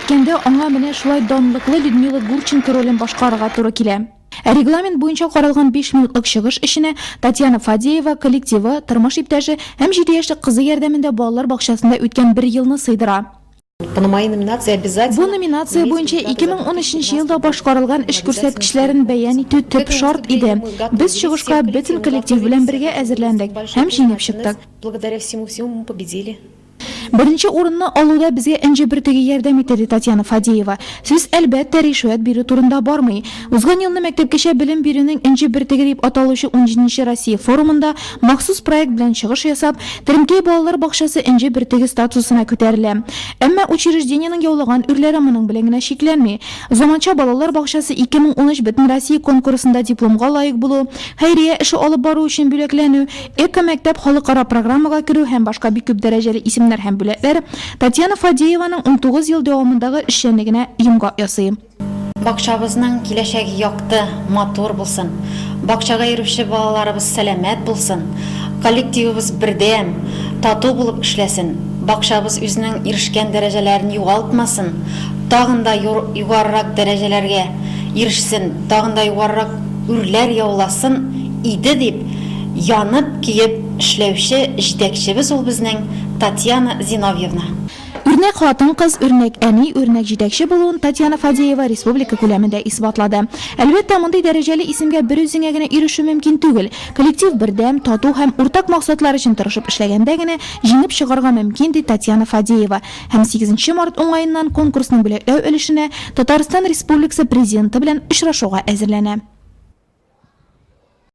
әйткәндә, аңа менә шулай данлыклы Людмила Гурченко ролен башкарырга туры килә. Регламент буенча каралган 5 минутлык чыгыш эшенә Татьяна Фадеева коллективы, тормыш иптәше һәм 7 яшьлек кызы ярдәмендә балалар бакчасында үткән 1 елны сыйдыра. По моей номинации обязательно. Бу номинация буенча 2013 елда башкарылган эш күрсәткечләрен бәян итү төп шарт иде. Без чыгышка бөтен коллектив белән бергә әзерләндек һәм җиңеп чыктык. Благодаря всему мы победили. Беренче урынны алуда безгә энҗе бертеге ярдәм итте Татьяна Фадеева. Сез әлбәттә ришвәт бирү турында бармый. Узган елны мәктәпкәчә белем бирүнең энҗе бертеге дип аталучы 17нче Россия форумында махсус проект белән чыгыш ясап, Тирмәй балалар бакчасы энҗе бертеге статусына күтәрелә. Әмма учреждениянең яулаган үрләре моның белән генә шикләнми. Заманча балалар бакчасы 2013 бөтен Россия конкурсында дипломга лаек булу, хәйрия эше алып бару өчен бүләкләнү, эко-мәктәп халыкара программага керү һәм башка бик күп дәрәҗәле исемнәр һәм бүләкләр Татьяна Фадееваның 19 ел дәвамындагы эшчәнлегенә йомгак ясый. Бакчабызның киләчәге якты, матур булсын. Бакчага йөрүче балаларыбыз сәламәт булсын. Коллективыбыз бердәм, тату булып эшләсен. Бакчабыз үзенең ирешкән дәрәҗәләрен югалтмасын. Тагын да югарырак дәрәҗәләргә ирешсен, тагын да югарырак үрләр яуласын иде дип, янып киеп эшләүче җитәкчебез ул безнең Татьяна Зиновьевна. Үрнәк хатын-кыз, үрнәк әни, үрнәк җитәкче булуын Татьяна Фадеева республика күләмендә исбатлады. Әлбәттә, мондый дәрәҗәле исемгә бер үзеңә генә ирешү мөмкин түгел. Коллектив бердәм, тату һәм уртак максатлар өчен тырышып эшләгәндә генә җиңеп чыгарга мөмкин ди Татьяна Фадеева. Һәм 8 март уңаеннан конкурсның бүләкләү өлешенә Татарстан Республикасы президенты белән очрашуга әзерләнә.